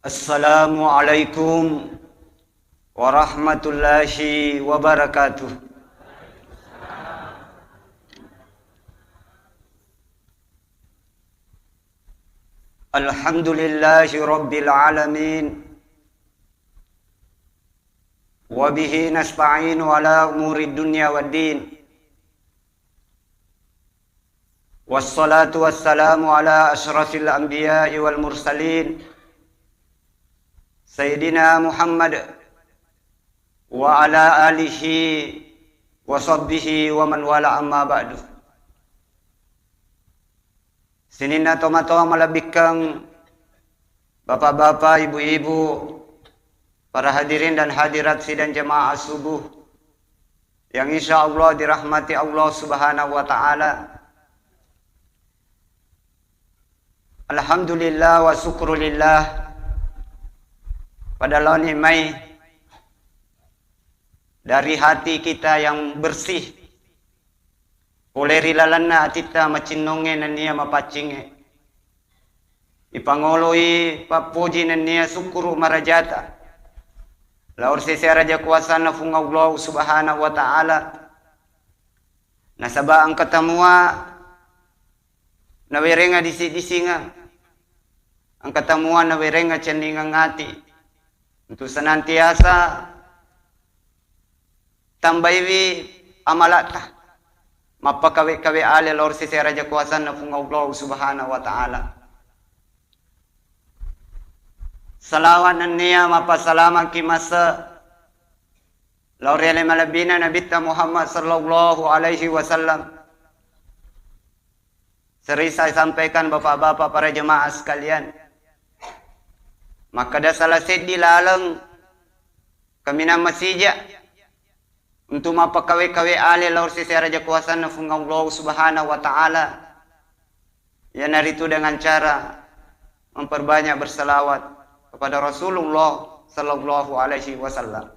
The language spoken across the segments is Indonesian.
Assalamualaikum warahmatullahi wabarakatuh. Alhamdulillahi rabbil alamin. Wabihi nasta'inu ala umuri dunya waddin. Wassalatu wassalamu ala ashrafil anbiya'i wal mursalin Sayyidina Muhammad wa ala alihi wa sahbihi wa man wala amma ba'du. Sinina tomato malabikang bapak-bapak, ibu-ibu, para hadirin dan hadirat sidang jemaah subuh yang insya Allah dirahmati Allah subhanahu wa ta'ala. Alhamdulillah wa syukrulillah pada lonimai dari hati kita yang bersih oleh rilalana atita macinonge nania mapacinge ipangoloi papuji nania syukuru marajata laur sese raja kuasa na funga Allah subhanahu wa ta'ala nasaba ang katamua nawerenga disi-disinga ang katamua nawerenga cendinga ngati untuk senantiasa tambaiwi amalata mapakawe-kawe ale laur sisi raja kuasa na funga Allah subhanahu wa ta'ala. Salawan niya mapasalama kimasa laur ele malabina nabita Muhammad sallallahu alaihi wasallam. Seri saya sampaikan bapak-bapak para jemaah sekalian. Maka dah salah sedih lalang kami nama masijak untuk mapakawe-kawe ale laur sisi raja kuasa na funga Allah subhanahu wa ta'ala. Ya naritu dengan cara memperbanyak berselawat kepada Rasulullah sallallahu alaihi wasallam.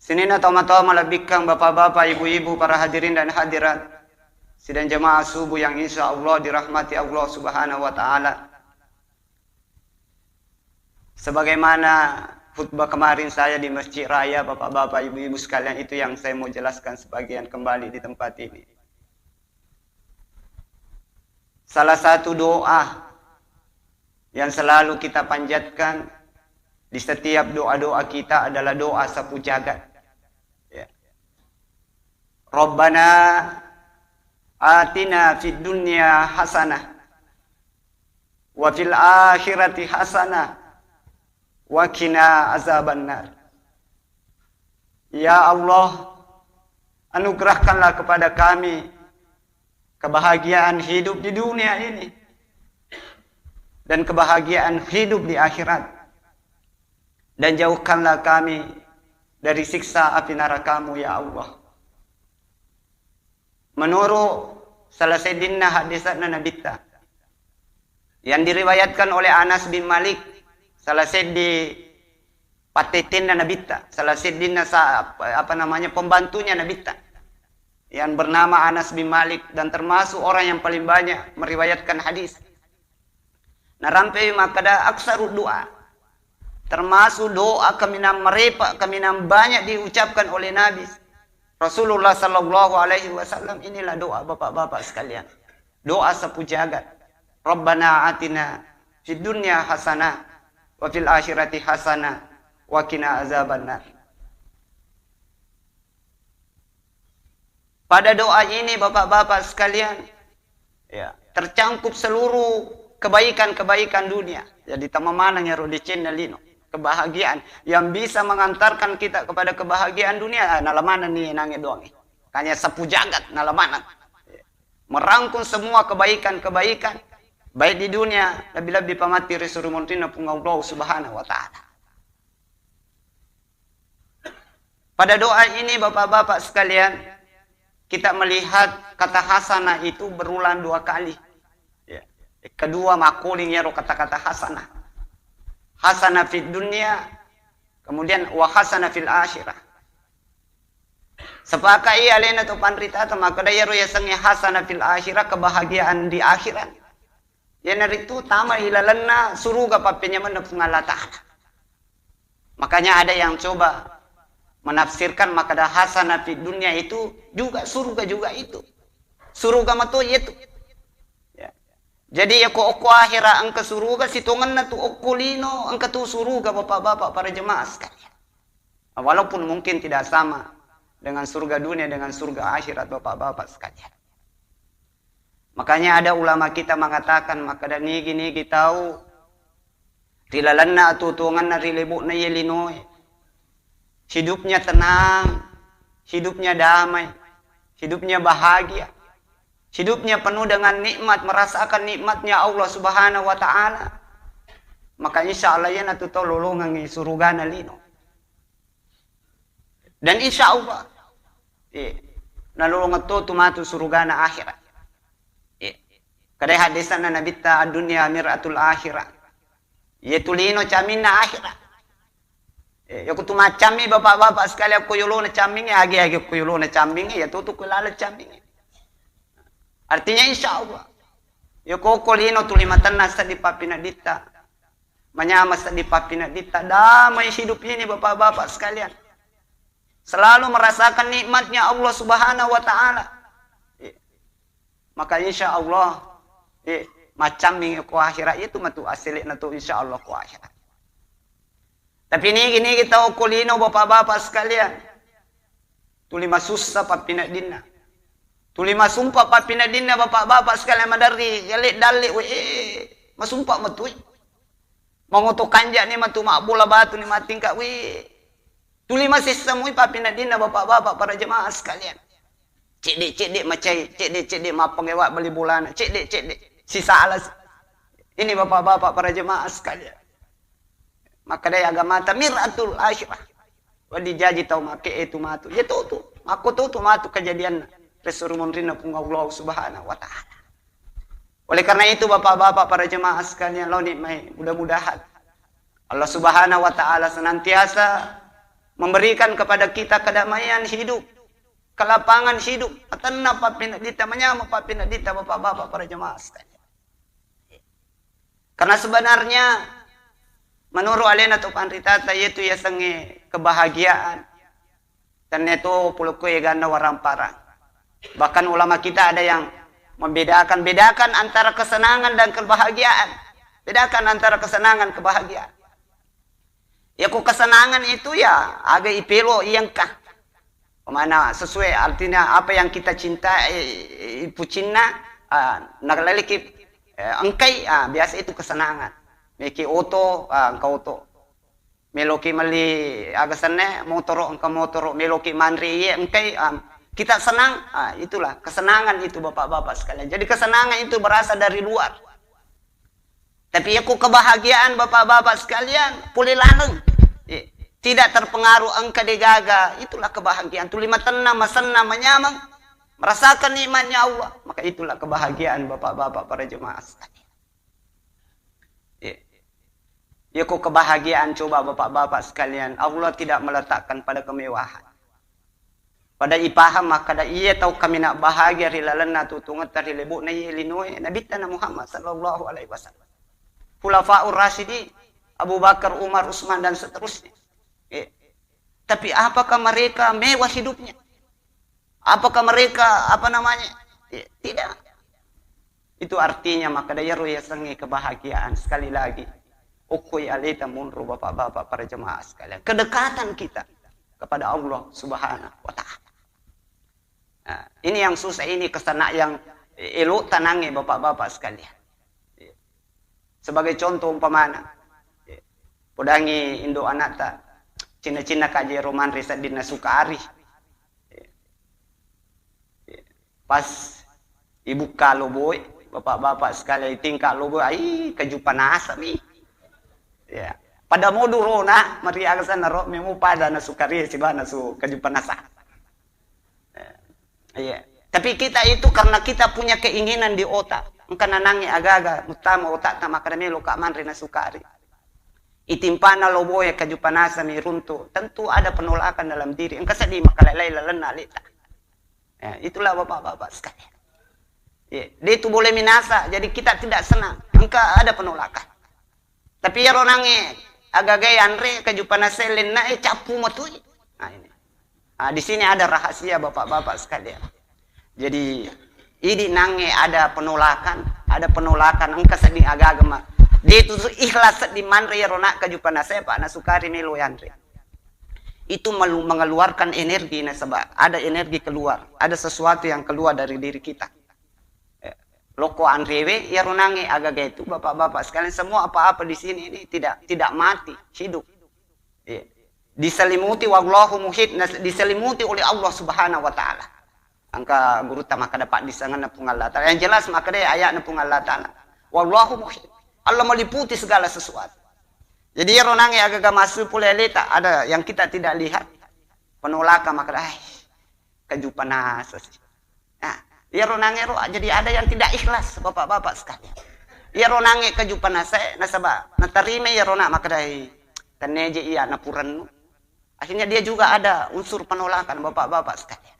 Sinina tama-tama malabikang bapak-bapak, ibu-ibu, para hadirin dan hadirat sidang jemaah subuh yang insya Allah dirahmati Allah subhanahu wa ta'ala. Sebagaimana khutbah kemarin saya di Masjid Raya, bapak-bapak, ibu-ibu sekalian, itu yang saya mau jelaskan sebagian kembali di tempat ini. Salah satu doa yang selalu kita panjatkan di setiap doa-doa kita adalah doa sapu jagat. Ya. Rabbana atina fid dunya hasanah wa fil akhirati hasanah wa qina azabannar. Ya Allah, anugerahkanlah kepada kami kebahagiaan hidup di dunia ini dan kebahagiaan hidup di akhirat, dan jauhkanlah kami dari siksa api neraka-Mu ya Allah. Menurut salah sedinna hadisatna nabita yang diriwayatkan oleh Anas bin Malik, salah sedi patetin nabita, salah sedinna pembantunya nabita yang bernama Anas bin Malik, dan termasuk orang yang paling banyak meriwayatkan hadis. Narampe makada aksaru doa, termasuk doa kaminam merepa, kaminam banyak diucapkan oleh Nabi Rasulullah sallallahu alaihi wasallam. Inilah doa bapak-bapak sekalian, doa sapu jagat. Rabbana atina fid dunya hasanah wa fil akhirati hasanah wa qina azabannar. Pada doa ini bapak-bapak sekalian, ya, tercangkup seluruh kebaikan-kebaikan dunia. Jadi tamamana nya rodi lino, kebahagiaan yang bisa mengantarkan kita kepada kebahagiaan dunia. Nalamana nih nange doang. Kanya sapu jagat nalamana. Merangkum semua kebaikan-kebaikan baik di dunia lebih-lebih pamati resurumutina punga Allah subhanahu wa ta'ala. Pada doa ini bapak-bapak sekalian, kita melihat kata hasanah itu berulang 2 kali. Ya. Kedua makulingnya kata-kata hasanah. Hasanah fid dunya, kemudian wa hasanah fil akhirah. Sepakai alena tu panrita maka daya roya sange hasanah fil akhirah, kebahagiaan di akhirat. Ya naritu tama ilalanna suruga papinya manap Allah Ta'ala. Makanya ada yang coba menafsirkan makadah hasanah di dunia itu juga surga juga itu. Surga matu itu. Ya. Jadi ya ko akhirat angka surga situngan na tu okulino angka tu surga bapak-bapak para jemaah sekalian. Walaupun mungkin tidak sama dengan surga dunia dengan surga akhirat bapak-bapak sekalian. Makanya ada ulama kita mengatakan makadah nigi tahu rilalanna tutungan na rilibuk na yelinoy. Hidupnya tenang, hidupnya damai, hidupnya bahagia, hidupnya penuh dengan nikmat, merasakan nikmatnya Allah Subhanahu wa Ta'ala. Maka insya Allah ya natu tololongan ng surga na lino. Dan insya Allah, nalulungan to tumatu surga na akhirat. Kadai hadisan na nabita dunya miratul akhirat. Yetulino camin na akhirat. Yaku tumacami bapak-bapak sekali aku yulo na caming agi aku yulo na caming ya tutu kulala caming. Artinya insya Allah. Yaku kolino tulimatan nasa di papinadita. Manyamas di papinadita. Damai hidup ini bapak-bapak sekalian. Selalu merasakan nikmatnya Allah Subhanahu wa Ta'ala. Maka insya Allah macam yang ku akhirat itu matu asli natu insya Allah ku akhirat. Tapi ini kita okulino bapak-bapak sekalian. Tulima susah papina dinna. Tulima sumpah papina dinna bapak-bapak sekalian madari yalik dalik masumpah matui. Mengutuk kanjak ni matu makbula batu ni matingkak Tulima sistem papina dinna bapak-bapak para jemaah sekalian. Cedek macai, cedek mapang ewak beli bulan, cedek. Sisa alas. Ini bapak-bapak para jemaah sekalian. Maka daya agama miratul asyirah. Wadi jaji tau make itu matu. Ya tuh. Aku tuh matu kejadian. Resurmun rina pung Allah Subhanahu wa Ta'ala. Oleh karena itu bapak-bapak para jemaah sekalian. Lo nikmai mudah-mudahan. Allah Subhanahu wa Ta'ala senantiasa memberikan kepada kita kedamaian hidup. Kelapangan hidup. Atanna papinadita menyama papinadita bapak-bapak para jemaah sekalian. Karena sebenarnya menurut alena tu pandritata yaitu ya sange kebahagiaan. Dan itu pulukuy ganda warampara. Bahkan ulama kita ada yang bedakan antara kesenangan dan kebahagiaan. Bedakan antara kesenangan kebahagiaan. Ya ku kesenangan itu ya agak ipelo iyangkah. Mana sesuai artinya apa yang kita cinta pucinna nagalalik engkai biasa itu kesenangan. Meki oto engkau oto. Meloki mali agasannya motor engkau motor meloki mandri engkai kita senang itulah kesenangan itu bapak-bapak sekalian. Jadi kesenangan itu berasal dari luar. Tapi aku kebahagiaan bapak-bapak sekalian pulih laneng. Tidak terpengaruh engkau digaga. Itulah kebahagiaan. Tulima tenang, masenang, menyamang. Merasakan nikmatnya Allah. Maka itulah kebahagiaan bapak-bapak para jemaah sekalian. Ya kok kebahagiaan coba bapak-bapak sekalian. Allah tidak meletakkan pada kemewahan. Pada ipaham maka da iya tahu kami nak bahagia rilalana tutungat dari lebuk na ilinoi Nabi Tanah Muhammad sallallahu alaihi wasallam. Khulafaur Rasyidin, Abu Bakar, Umar, Utsman dan seterusnya. Tapi apakah mereka mewah hidupnya? Apakah mereka tidak. Itu artinya maka daya roya sengi kebahagiaan sekali lagi. Ukui alita munru bapak-bapak para jemaah sekalian. Kedekatan kita kepada Allah Subhanahu wa Ta'ala. Nah, ini yang susah, ini kesana yang elok tanangi bapak-bapak sekalian. Sebagai contoh umpamana, podangi Indo Anata, Cina-Cina kaji roman riset dina Sukari. Pas ibu kalau boy, bapak-bapak sekalian tingkah lobo, kejupan asam ya. Pada modurona mari agasan naro memu pada na Sukari sibana su kejupan asa. Iya. Tapi kita itu karena kita punya keinginan di otak, engka nanangi aga-aga utama otak ta makadame lo ka manri na Sukari. Itimpana lobo ya kajupanasa miruntu, tentu ada penolakan dalam diri. Engkau sedih makalai lelena lita. Ya, itulah bapak-bapak sekalian. Ya, dia itu boleh minasa, jadi kita tidak senang. Angka ada penolakan. Tapi ya ronange agak gaya andre kejupana selen na capu matui. Nah ini. Nah, di sini ada rahasia bapak-bapak sekalian. Jadi ini nange ada penolakan angka sedih agama. Dia itu ikhlas di manre ya ronak kejupana sepa na sukari melo andre. Itu mengeluarkan energi nasabah. Ada energi keluar, ada sesuatu yang keluar dari diri kita. Loko andrewe ya ronange agak itu bapak-bapak sekalian semua apa-apa di sini ini tidak mati, hidup. Diselimuti wallahu muhit, diselimuti oleh Allah Subhanahu wa taala. Angka guru ta maka dapat disangan pung Allah taala. Yang jelas maka dia ayat pung Allah taala. Wallahu muhit. Allah meliputi segala sesuatu. Jadi ya ronange agak masuk pula leta ada yang kita tidak lihat. Penolakan maka kejupan asas. Nah, ya ronange jadi ada yang tidak ikhlas bapak-bapak sekalian. Ya ronange kejupan saya nasabah. Natarime ya ronak maka dai taneje iya napuran. Akhirnya dia juga ada unsur penolakan bapak-bapak sekalian.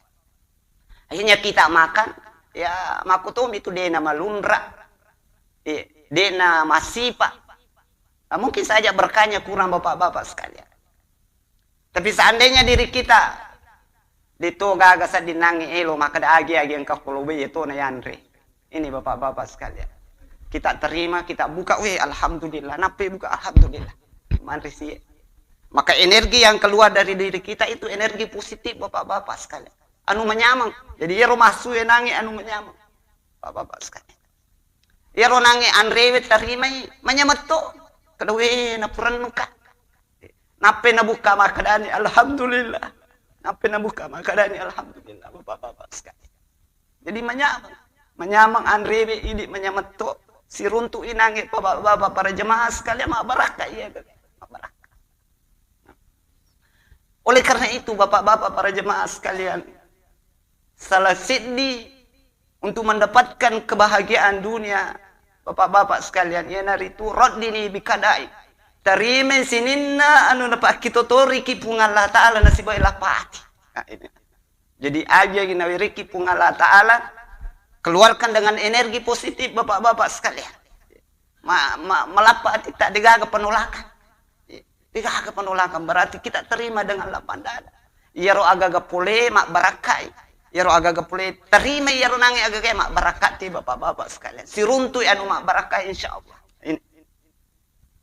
Akhirnya kita makan ya makutum itu dena malundra. Dena masipa. Nah, mungkin saja berkahnya kurang bapak-bapak sekalian. Tapi seandainya diri kita dito gagasan dinangi elo maka agi-agi yang kakolobe itu na yanre. Ini bapak-bapak sekalian. Kita terima, kita buka, alhamdulillah. Nape buka alhamdulillah. Mantri sih. Maka energi yang keluar dari diri kita itu energi positif bapak-bapak sekalian. Anu menyamang. Jadi ya rumah suwe nangi anu menyamang. Bapak-bapak sekalian. Ya ronangi andrewe terima menyameto. Kedawe napuran muka. Nape nabuka makadani alhamdulillah. Nape nabuka makadani alhamdulillah bapak-bapak sekalian. Jadi menyamang andrewe ini menyameto si runtu inangi bapak-bapak para jemaah sekalian mak barakah iya mak barakah. Oleh karena itu bapak-bapak para jemaah sekalian, salah sidi untuk mendapatkan kebahagiaan dunia bapak-bapak sekalian, ya naritu roddini bikadai. Tarimen sininna anu dapat kita tori ki pungallah taala nasibay lapati. Nah, ini. Jadi aja ginawi ki pungallah taala keluarkan dengan energi positif bapak-bapak sekalian. Melapati tak digaga penolakan. Digaga penolakan berarti kita terima dengan lapang dada. Ya ro agaga pole mak barakai. Yaro agak pulih terima yaro nangi agak mak barakati bapak-bapak sekalian. Si runtu anu mak barakah insyaallah. Ini.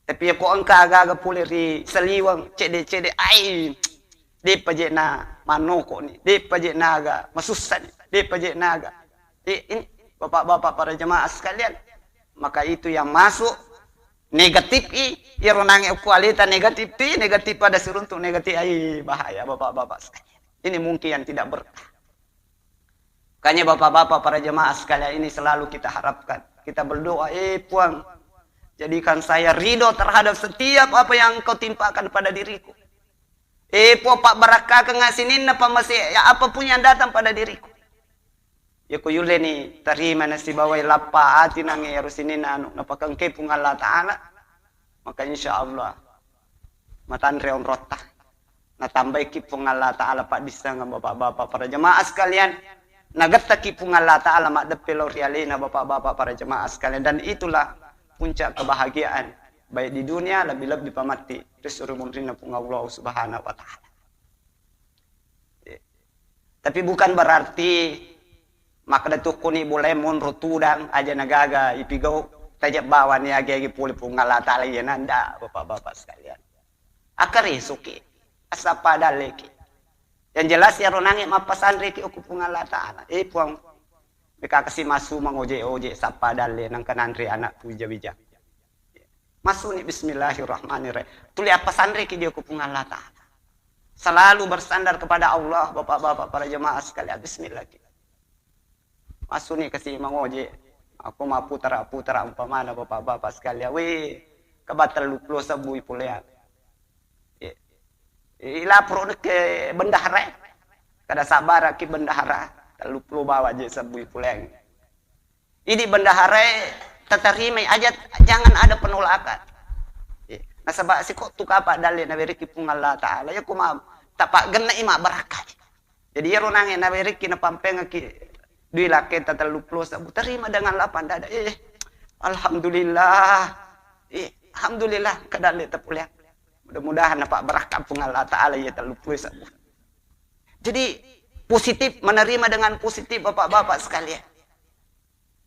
Tapi ya ko angka agak pulih ri seliwang cede ai. Di pajena manoko ni. Di pajena aga masusan. Di pajena aga. Ini bapak-bapak para jemaah sekalian. Maka itu yang masuk negatif yaro nangi kualitas negatif pada si runtu negatif ai bahaya bapak-bapak sekalian. Ini mungkin yang tidak berkah. Makanya bapak-bapak para jemaah sekalian ini selalu kita harapkan. Kita berdoa, Puang, jadikan saya ridho terhadap setiap apa yang kau timpakan pada diriku. Puang, Pak Barakah kengasinin apa masih ya apapun yang datang pada diriku. Ya ku yule ni terima nasi bawai lapa ati nangi harusinin anu napakang kepung Allah Ta'ala. Maka insyaallah matanre on rotah. Natambah kipung Allah Ta'ala Pak disanga bapak-bapak para jemaah sekalian. Nagata kipung Allah Ta'ala mak depelo rialina bapak-bapak para jemaah sekalian. Dan itulah puncak kebahagiaan. Baik di dunia lebih-lebih pamati. Disuruh mungkin pung Allah Subhanahu wa Ta'ala. Tapi bukan berarti maka datukuni boleh monrotudang aja nagaga ipigau tajak bawa ni agi-agi puli pung Allah Ta'ala ya nanda bapak-bapak sekalian. Akari suki asapa daleki. Yang jelas ya ronangi mapasan reki ukupung Allah Ta'ala. Puang mereka kasih masuk mengoje-oje sapa dalle nang kanandri anak puja-bija. Masuk ni bismillahirrahmanirrahim. Tuli apa sandreki dia ukupung Allah Ta'ala. Selalu bersandar kepada Allah bapak-bapak para jemaah sekalian. Bismillah. Masuk ni kasih mengoje. Aku mau putra-putra umpamana bapak-bapak sekalian. Kebatal luplo sabui pulean. Lapor ke bendahara. Kada sabar ki bendahara. Lupa bawa je sabui puleng. Ini bendahara terima aja jangan ada penolakan. Nah sebab si kok tu apa dalil nabi riki pung Allah Ta'ala ya kuma tapak gena ima barakat. Jadi ya ronange nabi riki na pampeng ki dui lake tataluplo sabu terima dengan lapang dada. Alhamdulillah. Alhamdulillah kadali tepulian. Mudah-mudahan Pak berkah pun Allah Ta'ala ya terlupa. Jadi positif, menerima dengan positif bapak-bapak sekalian.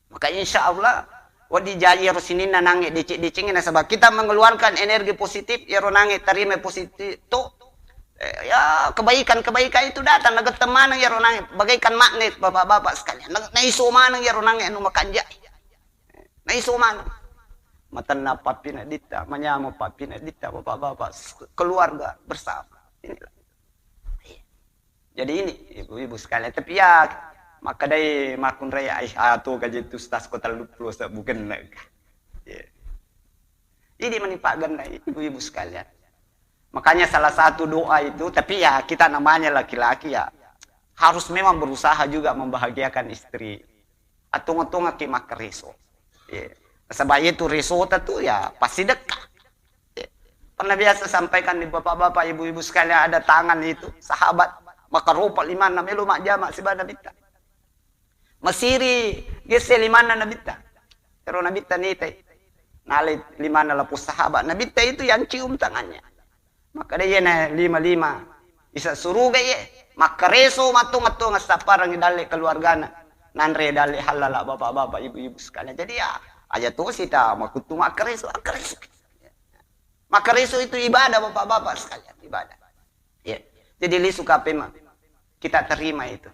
Maka insya Allah wadi jaya rusinin nange dicing na sebab kita mengeluarkan energi positif ya ronange terima positif tu ya kebaikan itu datang naga teman ya ronange bagaikan magnet bapak-bapak sekalian na iso manang ya ronange anu makanja na iso manang matan na papina dita manyamo papina dita bapak-bapak keluarga bersama inilah. Jadi ini ibu-ibu sekalian tapi ya maka dari makun raya atau gaji tu stas kota lupa bukan lagi. Ini menimpa ganda ibu-ibu sekalian. Makanya salah satu doa itu, tapi ya kita namanya laki-laki ya harus memang berusaha juga membahagiakan istri. Atau ngetong kimak reso. Sebab itu reso itu ya pasti dekat. Pernah biasa sampaikan di bapak-bapak ibu-ibu sekalian ada tangan itu sahabat maka rupa 5 6 elu mak jamak si bana bita. Mesiri gese 5 nabita. Pero nabita nite. Nali 5 lapus sahabat. Nabita itu yang cium tangannya. Maka dia na 5 isa suruh gaya. Maka reso matung-matung sa parang idali keluargana. Nanre dali halala bapak-bapak ibu-ibu sekalian. Jadi ya aja tuh sita makutu maka reso. Maka reso itu ibadah bapak-bapak sekalian, ibadah. Ya. Jadi li suka pema kita terima itu.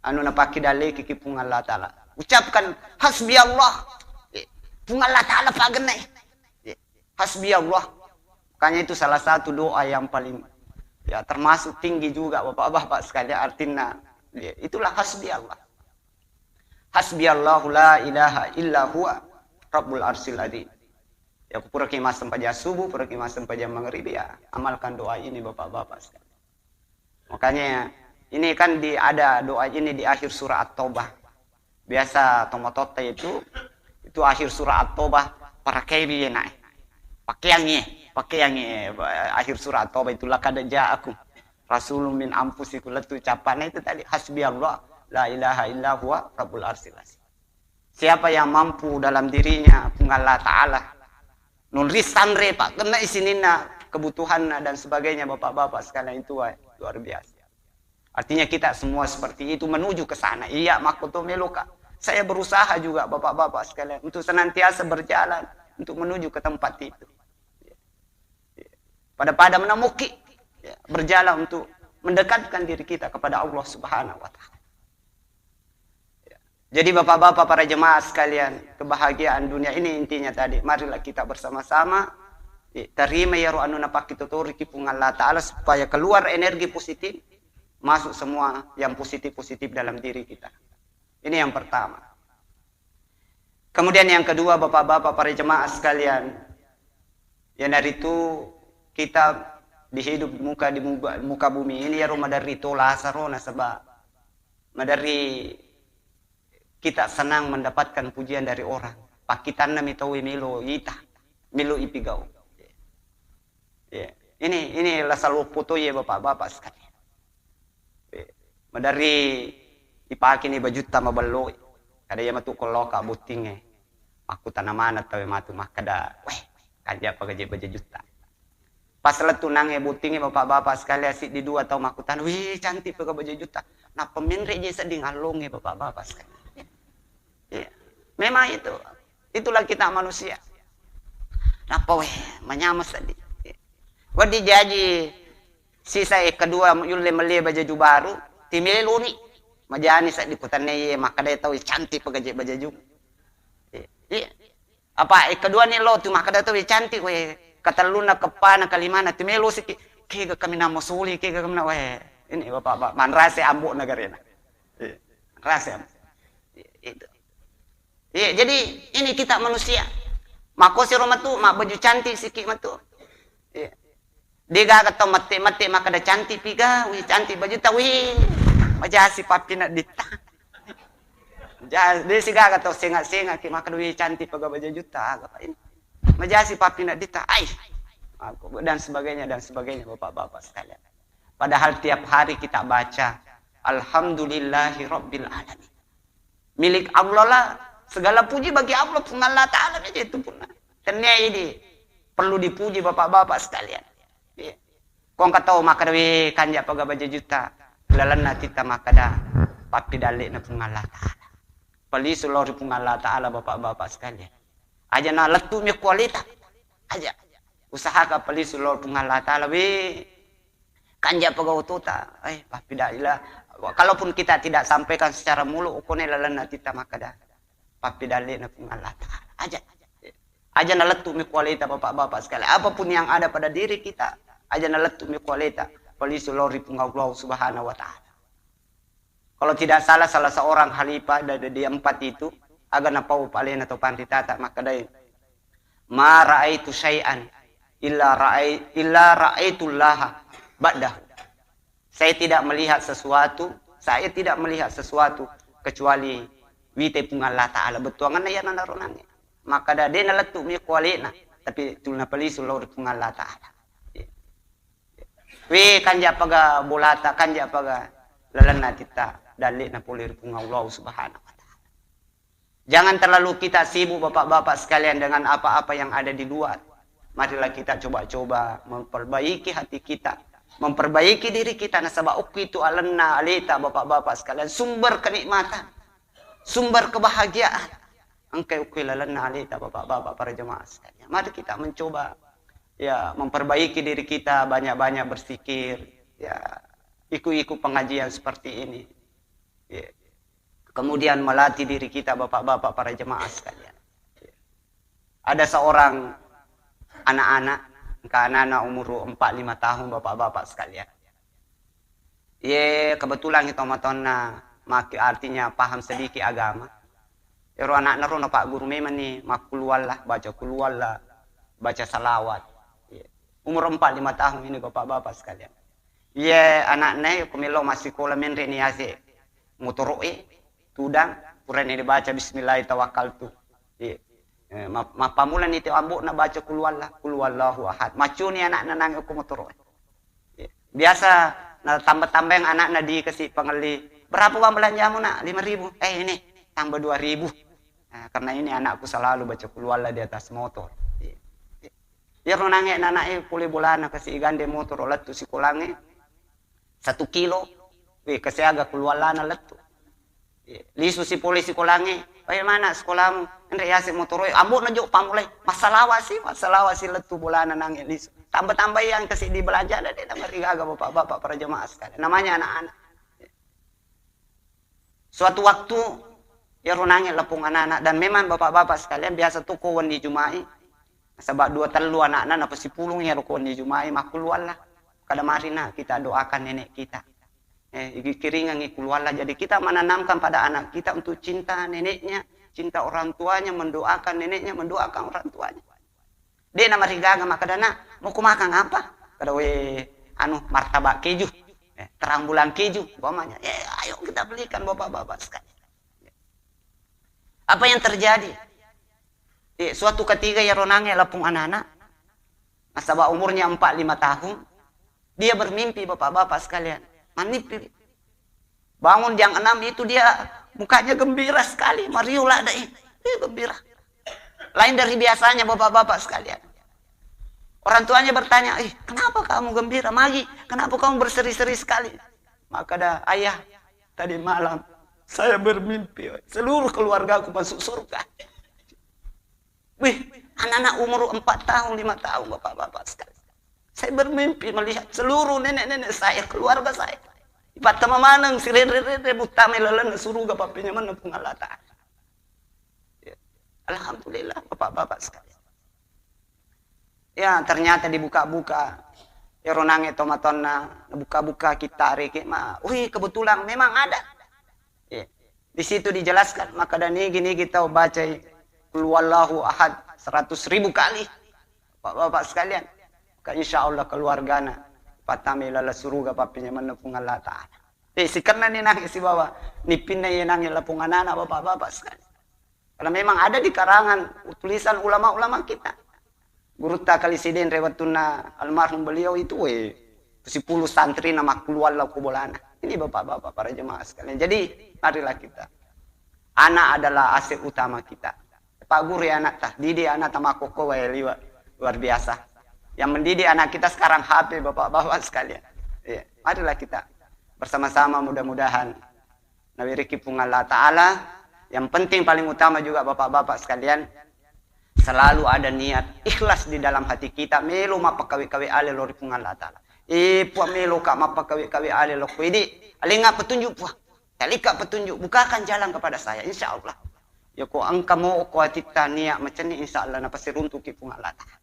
Anu napaki dali kiki pung Allah Ta'ala. Ucapkan hasbi Allah. Pung Allah Ta'ala pagenai. Hasbi Allah. Makanya itu salah satu doa yang paling ya termasuk tinggi juga bapak-bapak sekalian artinya. Itulah hasbi Allah. Hasbi Allahu la ilaha illa huwa Rabbul Arsyil Adzim. Ya pura kimas sampai subuh, pura kimas sampai maghrib ya amalkan doa ini bapak-bapak sekalian. Makanya ini kan ada doa ini di akhir surah At-Taubah. Biasa tomatota itu akhir surah At-Taubah para kebi naik. Pakaiannya akhir surah At-Taubah itu laqad ja'akum rasulun min anfusikum latu ucapannya itu tadi hasbiyallah la ilaha illa huwa rabbul arsyil azim. Siapa yang mampu dalam dirinya Allah Ta'ala nulis sandre Pak kena isinina kebutuhan dan sebagainya bapak-bapak sekalian itu luar biasa. Artinya kita semua seperti itu menuju ke sana. Iya, makoto meloka. Saya berusaha juga bapak-bapak sekalian untuk senantiasa berjalan untuk menuju ke tempat itu. Pada menemuki berjalan untuk mendekatkan diri kita kepada Allah Subhanahu wa Ta'ala. Jadi bapak-bapak para jemaah sekalian, kebahagiaan dunia ini intinya tadi. Marilah kita bersama-sama terima ya anu napak kita tuh rikipung Allah Ta'ala supaya keluar energi positif. Masuk semua yang positif-positif dalam diri kita. Ini yang pertama. Kemudian yang kedua bapak-bapak para jemaah sekalian. Yang dari itu kita di muka bumi ini ya rumah dari tola sarona sebab madari kita senang mendapatkan pujian dari orang. Pakitan nami tahu milo ita, milo ipigau. Ini lah selalu foto ya bapak-bapak sekalian. Dari ipaki ni bajuta mabalo kada ya matu koloka butinge aku tanaman atau matu makada kanja pagaje bajuta pas letu nange butinge bapak-bapak sekali asik di dua atau makutan wih cantik paga bajuta nah peminre je seding alonge bapak-bapak sekali ya memang itulah kita manusia napa menyamas tadi wadi jaji sisa kedua yulle mele baju baru timile luni majani sa diputannya maka dia tahu cantik pagaje baju apa kedua ni lo tu maka dia tahu cantik we kataluna kepana kalimana timelo siki kega kami nama suli kega kami nama ini bapak man rase ambuk negarena rase itu jadi ini kita manusia mako si roma tu mak baju cantik siki matu dia kata mati maka ada cantik piga wih cantik baju tahu majasi papi nak dita. Dia siga kata senga-senga ki makan duit cantik pakai baju juta apa ini. Majasi papi nak dita. Dan sebagainya bapak-bapak sekalian. Padahal tiap hari kita baca alhamdulillahi rabbil alamin. Milik Allah lah Segala puji bagi Allah pun Allah Ta'ala aja itu pun. Ternyata ini perlu dipuji bapak-bapak sekalian. Ya. Kau nggak tahu maka dewi kanja paga baja juta. Lalan tita maka dah papi dalik na pun Allah Ta'ala. Pali sulori pun Allah Ta'ala bapak-bapak sekalian. Aja na letu mi kualitas. Aja. Usaha ka pali sulori pun Allah Ta'ala. Kanja paga ututa. Papi dalik. Kalaupun kita tidak sampaikan secara mulu, ukone lalan tita maka dah papi dalik na pun Allah Ta'ala. Aja na letu mi kualitas bapak-bapak sekalian. Apapun yang ada pada diri kita. Aja na letu mi kualitas. Palisu lori pun Allah Subhanahu wa Ta'ala. Kalau tidak salah seorang khalifah dari empat itu agar napau palen atau pantitata maka dai ma raaitu syai'an illa ra'aitullah ba'dahu. Saya tidak melihat sesuatu kecuali wite pun Allah Ta'ala betuangan ya nanarunannya. Maka dah dia naletu mi kualina tapi tulna palisu lori pun Allah Ta'ala. Kanja paga bolata kanja paga lalana kita dalik na pulir pun Allah Subhanahu wa Ta'ala. Jangan terlalu kita sibuk bapak-bapak sekalian dengan apa-apa yang ada di luar. Marilah kita coba-coba memperbaiki hati kita, memperbaiki diri kita. Nasaba ukki itu alanna alita bapak-bapak sekalian sumber kenikmatan, sumber kebahagiaan. Angkai ukki alanna alita bapak-bapak para jemaah sekalian. Mari kita mencoba ya memperbaiki diri kita, banyak-banyak bersikir, ya ikut-ikut pengajian seperti ini, ya. Kemudian melatih diri kita bapak-bapak para jemaah sekalian. Ya. Ada seorang anak-anak umur 4-5 tahun bapak-bapak sekalian. Ya kebetulan kita matona maki artinya paham sedikit agama. Ya anak narono pak guru memang nih makuluallah baca kuluallah baca salawat. Umur 4-5 tahun ini bapak-bapak sekalian. Iya anaknya kumilo masih sekolah menre ni ase. Motoroi tudang kuran ini baca bismillahirrahmanirrahim. Iya. Mapamulan itu ambuk na baca kulwallahu ahad. Macu ni anak nang aku motoroi. Biasa na tambah-tambah yang anak na dikasih pengeli. Berapa uang belanjamu nak? 5.000. Ini tambah 2.000. Nah, karena ini anakku selalu baca kulwallah di atas motor. Ya kalau nangek nanaknya pulih bulan kasih gande motor letu si kulangnya 1 kilo, kasih agak keluar lana letu. Lisu si polisi kulangnya, bagaimana sekolahmu? Hendak ya si motor, ambuk najuk pamulai masalah wasi letu bulan nangek lisu. Tambah-tambah yang kasih di belanja ada dia nama rigaga bapak-bapak para jemaah sekalian. Namanya anak-anak. Suatu waktu ya runangnya lepung anak-anak dan memang bapak-bapak sekalian biasa tuh kawan di Jumai. Sebab 2 telu anak-anak apa si pulung ya rukun di Jumai makuluan lah. Kada marina kita doakan nenek kita. Kiringan ikuluan lah. Jadi kita menanamkan pada anak kita untuk cinta neneknya, cinta orang tuanya, mendoakan neneknya, mendoakan orang tuanya. Dia nama rigaga maka dana mau makan apa? Kada martabak keju, terang bulan keju, umpamanya. Ayo kita belikan bapak-bapak sekali. Apa yang terjadi? Suatu ketika ya ronangnya lapung anak-anak, nasabah umurnya 4-5 tahun, dia bermimpi bapak-bapak sekalian, mimpi. Bangun jam 6 itu dia mukanya gembira sekali, mariulah deh, gembira. Lain dari biasanya bapak-bapak sekalian. Orang tuanya bertanya, kenapa kamu gembira? Magi, kenapa kamu berseri-seri sekali? Maka dah ayah, tadi malam saya bermimpi, seluruh keluarga aku masuk surga. Anak-anak umur 4 tahun, 5 tahun bapak-bapak sekali. Saya bermimpi melihat seluruh nenek-nenek saya, keluarga saya. Ipat sama manang, si rere butame lalan suruh ke papinya mana pun Allah Ta'ala. Alhamdulillah bapak-bapak sekali. Ya ternyata dibuka-buka. Ya ronange tomatona, buka-buka kita reke mah. Kebetulan memang ada. Ya. Di situ dijelaskan, maka dan gini kita baca Kulwallahu ahad 100.000 kali. Bapak-bapak sekalian. Insya Allah keluargana. Patami lala suruga papinya menepung Allah Ta'ala. Si karena ni nangis si bawa. Nipin na yan nangis lapung anak bapak-bapak sekalian. Karena memang ada di karangan tulisan ulama-ulama kita. Guru Takalisiden rewatuna almarhum beliau itu 10 santri nama Kulwallahu kubolana. Ini bapak-bapak para jemaah sekalian. Jadi marilah kita Anak adalah aset utama kita. Pak guru ya anak tah, didik anak tamakoko wae liwa. Luar biasa. Yang mendidik anak kita sekarang HP bapak-bapak sekalian. Ya, marilah kita bersama-sama mudah-mudahan Nabi Riki Allah Ta'ala. Yang penting paling utama juga bapak-bapak sekalian, selalu ada niat ikhlas di dalam hati kita. Melo mapa kawi-kawi ale lori Allah Ta'ala. Puak melo kak mapa kawi-kawi ale lo kuidi. Alinga petunjuk puak. Talika petunjuk. Bukakan jalan kepada saya. Insya Allah. Ya ko angka mo ko atita niat macam ni insya Allah napa seruntuk kipung Allah Ta'ala.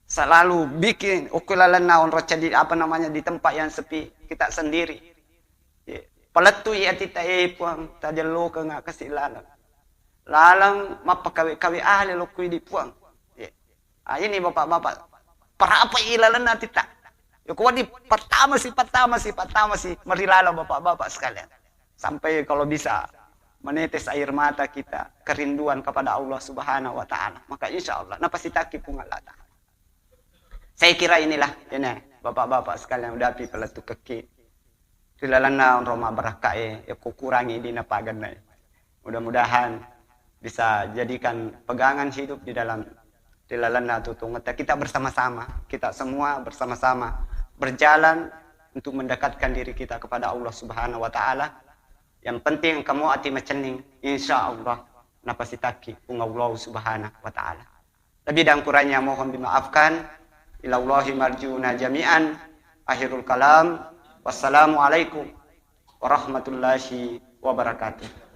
Selalu bikin ukulalan naon roca di apa namanya di tempat yang sepi kita sendiri. Peletu ya tita puang tajelo ke ngak kasilalang. Lalang mapa kawi ahli lo kui di puang. Ini bapak-bapak para apa ilalan tita. Ya kuat di pertama sih merilala bapak-bapak sekalian. Sampai kalau bisa menetes air mata kita kerinduan kepada Allah Subhanahu wa taala. Maka insya Allah napa sitaki pung Allah Ta'ala. Saya kira inilah ini bapak-bapak sekalian udah pi peletu keki. Tilalana Roma berakae ya kurangi di napagan nai. Mudah-mudahan bisa jadikan pegangan hidup di dalam tilalana tutung. Kita bersama-sama, kita semua bersama-sama berjalan untuk mendekatkan diri kita kepada Allah Subhanahu wa taala. Yang penting kamu hati macening insya Allah napasitaki Allah Subhanahu wa taala. Lebih dan kurangnya mohon dimaafkan. Ilallahi marjuna jami'an. Akhirul kalam. Wassalamualaikum warahmatullahi wabarakatuh.